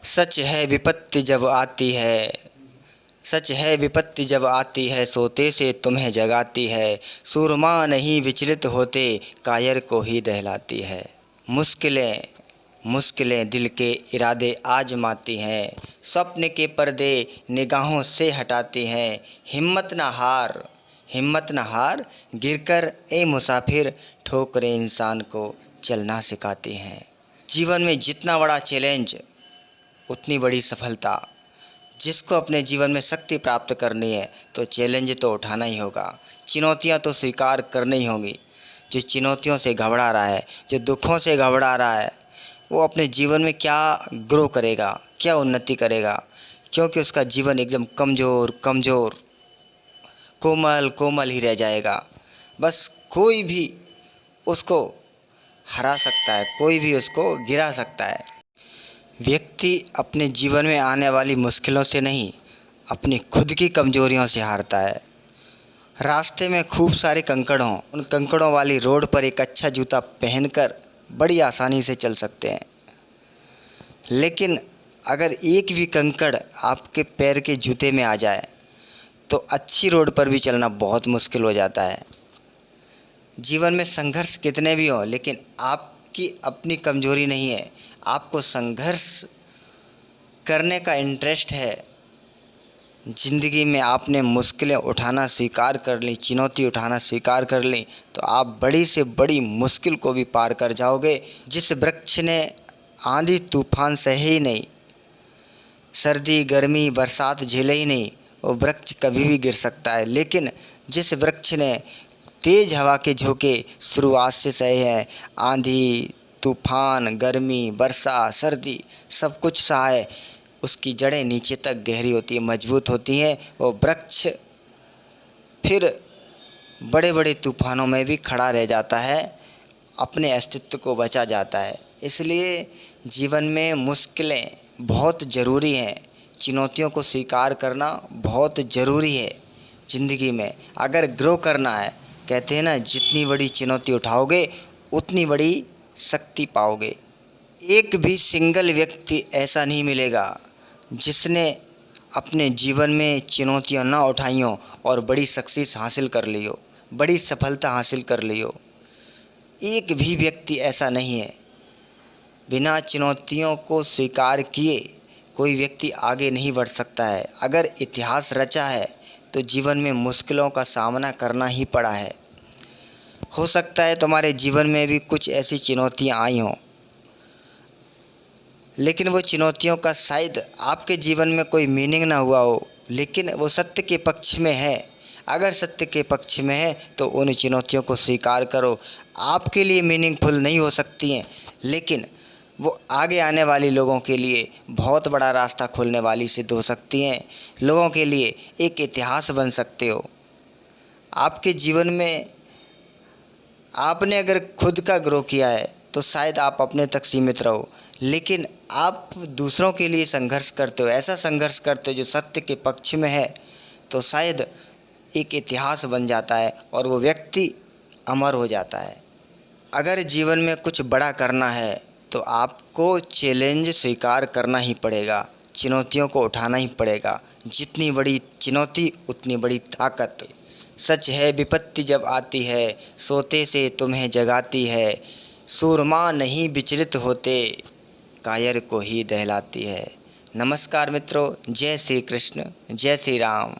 सच है विपत्ति जब आती है, सच है विपत्ति जब आती है, सोते से तुम्हें जगाती है। सूरमा नहीं विचलित होते, कायर को ही दहलाती है। मुश्किलें मुश्किलें दिल के इरादे आजमाती हैं, स्वप्न के पर्दे निगाहों से हटाती हैं। हिम्मत न हार, हिम्मत न हार, गिरकर ए मुसाफिर, ठोकरें इंसान को चलना सिखाती हैं। जीवन में जितना बड़ा चैलेंज उतनी बड़ी सफलता। जिसको अपने जीवन में शक्ति प्राप्त करनी है तो चैलेंज तो उठाना ही होगा, चुनौतियां तो स्वीकार करनी ही होंगी। जो चुनौतियों से घबरा रहा है, जो दुखों से घबरा रहा है, वो अपने जीवन में क्या ग्रो करेगा, क्या उन्नति करेगा, क्योंकि उसका जीवन एकदम कमज़ोर कमज़ोर कोमल कोमल ही रह जाएगा। बस कोई भी उसको हरा सकता है, कोई भी उसको गिरा सकता है। व्यक्ति अपने जीवन में आने वाली मुश्किलों से नहीं, अपनी खुद की कमज़ोरियों से हारता है। रास्ते में खूब सारे कंकड़ हों, उन कंकड़ों वाली रोड पर एक अच्छा जूता पहनकर बड़ी आसानी से चल सकते हैं। लेकिन अगर एक भी कंकड़ आपके पैर के जूते में आ जाए तो अच्छी रोड पर भी चलना बहुत मुश्किल हो जाता है। जीवन में संघर्ष कितने भी हों, लेकिन आपकी अपनी कमज़ोरी नहीं है। आपको संघर्ष करने का इंटरेस्ट है। ज़िंदगी में आपने मुश्किलें उठाना स्वीकार कर ली, चुनौती उठाना स्वीकार कर ली, तो आप बड़ी से बड़ी मुश्किल को भी पार कर जाओगे। जिस वृक्ष ने आंधी तूफान सहे ही नहीं, सर्दी गर्मी बरसात झेले ही नहीं, वो वृक्ष कभी भी गिर सकता है। लेकिन जिस वृक्ष ने तेज़ हवा के झोंके शुरुआत से सहे हैं, आंधी तूफान गर्मी वर्षा सर्दी सब कुछ सहा है, उसकी जड़ें नीचे तक गहरी होती है, मजबूत होती हैं। वो वृक्ष फिर बड़े बड़े तूफानों में भी खड़ा रह जाता है, अपने अस्तित्व को बचा जाता है। इसलिए जीवन में मुश्किलें बहुत ज़रूरी हैं, चुनौतियों को स्वीकार करना बहुत ज़रूरी है। ज़िंदगी में अगर ग्रो करना है, कहते हैं ना, जितनी बड़ी चुनौती उठाओगे उतनी बड़ी शक्ति पाओगे। एक भी सिंगल व्यक्ति ऐसा नहीं मिलेगा जिसने अपने जीवन में चुनौतियां ना उठाई हों और बड़ी सक्सेस हासिल कर ली हो, बड़ी सफलता हासिल कर ली हो। एक भी व्यक्ति ऐसा नहीं है। बिना चुनौतियों को स्वीकार किए कोई व्यक्ति आगे नहीं बढ़ सकता है। अगर इतिहास रचा है तो जीवन में मुश्किलों का सामना करना ही पड़ा है। हो सकता है तुम्हारे जीवन में भी कुछ ऐसी चुनौतियां आई हों, लेकिन वो चुनौतियों का शायद आपके जीवन में कोई मीनिंग ना हुआ हो, लेकिन वो सत्य के पक्ष में है। अगर सत्य के पक्ष में है तो उन चुनौतियों को स्वीकार करो। आपके लिए मीनिंगफुल नहीं हो सकती हैं, लेकिन वो आगे आने वाले लोगों के लिए बहुत बड़ा रास्ता खोलने वाली सिद्ध हो सकती हैं। लोगों के लिए एक इतिहास बन सकते हो। आपके जीवन में आपने अगर खुद का ग्रो किया है तो शायद आप अपने तक सीमित रहो, लेकिन आप दूसरों के लिए संघर्ष करते हो, ऐसा संघर्ष करते हो जो सत्य के पक्ष में है, तो शायद एक इतिहास बन जाता है और वो व्यक्ति अमर हो जाता है। अगर जीवन में कुछ बड़ा करना है तो आपको चैलेंज स्वीकार करना ही पड़ेगा, चुनौतियों को उठाना ही पड़ेगा। जितनी बड़ी चुनौती उतनी बड़ी ताकत। सच है विपत्ति जब आती है, सोते से तुम्हें जगाती है। सूरमा नहीं विचलित होते, कायर को ही दहलाती है। नमस्कार मित्रों, जय श्री कृष्ण, जय श्री राम।